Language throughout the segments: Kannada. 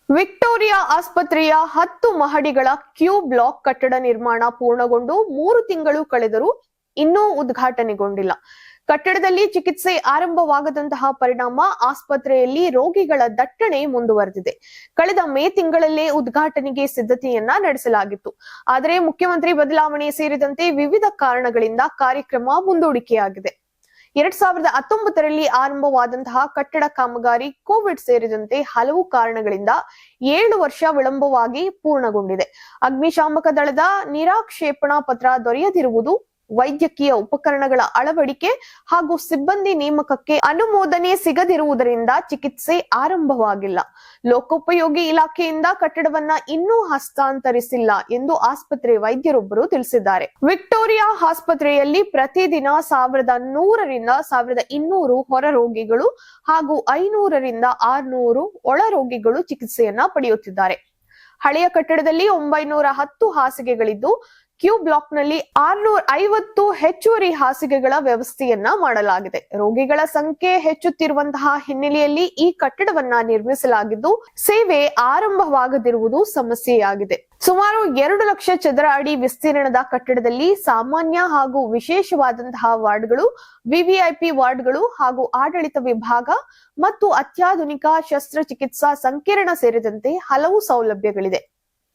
ವಿಕ್ಟೋರಿಯಾ ಆಸ್ಪತ್ರೆಯ 10 ಮಹಡಿಗಳ ಕ್ಯೂ ಬ್ಲಾಕ್ ಕಟ್ಟಡ ನಿರ್ಮಾಣ ಪೂರ್ಣಗೊಂಡು 3 ತಿಂಗಳು ಕಳೆದರೂ ಇನ್ನೂ ಉದ್ಘಾಟನೆಗೊಂಡಿಲ್ಲ. ಕಟ್ಟಡದಲ್ಲಿ ಚಿಕಿತ್ಸೆ ಆರಂಭವಾಗದಂತಹ ಪರಿಣಾಮ ಆಸ್ಪತ್ರೆಯಲ್ಲಿ ರೋಗಿಗಳ ದಟ್ಟಣೆ ಮುಂದುವರೆದಿದೆ. ಕಳೆದ ಮೇ ತಿಂಗಳಲ್ಲೇ ಉದ್ಘಾಟನೆಗೆ ಸಿದ್ಧತೆಯನ್ನ ನಡೆಸಲಾಗಿತ್ತು. ಆದರೆ ಮುಖ್ಯಮಂತ್ರಿ ಬದಲಾವಣೆ ಸೇರಿದಂತೆ ವಿವಿಧ ಕಾರಣಗಳಿಂದ ಕಾರ್ಯಕ್ರಮ ಮುಂದೂಡಿಕೆಯಾಗಿದೆ. 2019ರಲ್ಲಿ ಆರಂಭವಾದಂತಹ ಕಟ್ಟಡ ಕಾಮಗಾರಿ ಕೋವಿಡ್ ಸೇರಿದಂತೆ ಹಲವು ಕಾರಣಗಳಿಂದ 7 ವರ್ಷ ವಿಳಂಬವಾಗಿ ಪೂರ್ಣಗೊಂಡಿದೆ. ಅಗ್ನಿಶಾಮಕ ದಳದ ನಿರಾಕ್ಷೇಪಣಾ ಪತ್ರ ದೊರೆಯದಿರುವುದು, ವೈದ್ಯಕೀಯ ಉಪಕರಣಗಳ ಅಳವಡಿಕೆ ಹಾಗೂ ಸಿಬ್ಬಂದಿ ನೇಮಕಕ್ಕೆ ಅನುಮೋದನೆ ಸಿಗದಿರುವುದರಿಂದ ಚಿಕಿತ್ಸೆ ಆರಂಭವಾಗಿಲ್ಲ. ಲೋಕೋಪಯೋಗಿ ಇಲಾಖೆಯಿಂದ ಕಟ್ಟಡವನ್ನ ಇನ್ನೂ ಹಸ್ತಾಂತರಿಸಿಲ್ಲ ಎಂದು ಆಸ್ಪತ್ರೆ ವೈದ್ಯರೊಬ್ಬರು ತಿಳಿಸಿದ್ದಾರೆ. ವಿಕ್ಟೋರಿಯಾ ಆಸ್ಪತ್ರೆಯಲ್ಲಿ ಪ್ರತಿದಿನ 1100 ರಿಂದ 1200 ಹೊರ ರೋಗಿಗಳು ಹಾಗೂ 500 ರಿಂದ 600 ಒಳ ರೋಗಿಗಳು ಚಿಕಿತ್ಸೆಯನ್ನ ಪಡೆಯುತ್ತಿದ್ದಾರೆ. ಹಳೆಯ ಕಟ್ಟಡದಲ್ಲಿ 910 ಹಾಸಿಗೆಗಳಿದ್ದು, ಕ್ಯೂ ಬ್ಲಾಕ್ ನಲ್ಲಿ 650 ಹೆಚ್ಚುವರಿ ಹಾಸಿಗೆಗಳ ವ್ಯವಸ್ಥೆಯನ್ನ ಮಾಡಲಾಗಿದೆ. ರೋಗಿಗಳ ಸಂಖ್ಯೆ ಹೆಚ್ಚುತ್ತಿರುವಂತಹ ಹಿನ್ನೆಲೆಯಲ್ಲಿ ಈ ಕಟ್ಟಡವನ್ನ ನಿರ್ಮಿಸಲಾಗಿದ್ದು, ಸೇವೆ ಆರಂಭವಾಗದಿರುವುದು ಸಮಸ್ಯೆಯಾಗಿದೆ. ಸುಮಾರು 2 ಲಕ್ಷ ಚದರ ಅಡಿ ವಿಸ್ತೀರ್ಣದ ಕಟ್ಟಡದಲ್ಲಿ ಸಾಮಾನ್ಯ ಹಾಗೂ ವಿಶೇಷವಾದಂತಹ ವಾರ್ಡ್ಗಳು, ವಿವಿಐಪಿ ವಾರ್ಡ್ಗಳು ಹಾಗೂ ಆಡಳಿತ ವಿಭಾಗ ಮತ್ತು ಅತ್ಯಾಧುನಿಕ ಶಸ್ತ್ರಚಿಕಿತ್ಸಾ ಸಂಕೀರ್ಣ ಸೇರಿದಂತೆ ಹಲವು ಸೌಲಭ್ಯಗಳಿದೆ.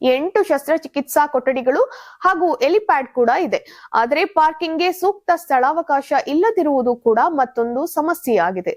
8 ಶಸ್ತ್ರಚಿಕಿತ್ಸಾ ಕೊಠಡಿಗಳು ಹಾಗೂ ಎಲಿಪ್ಯಾಡ್ ಕೂಡ ಇದೆ. ಆದರೆ ಪಾರ್ಕಿಂಗ್ಗೆ ಸೂಕ್ತ ಸ್ಥಳಾವಕಾಶ ಇಲ್ಲದಿರುವುದು ಕೂಡ ಮತ್ತೊಂದು ಸಮಸ್ಯೆಯಾಗಿದೆ.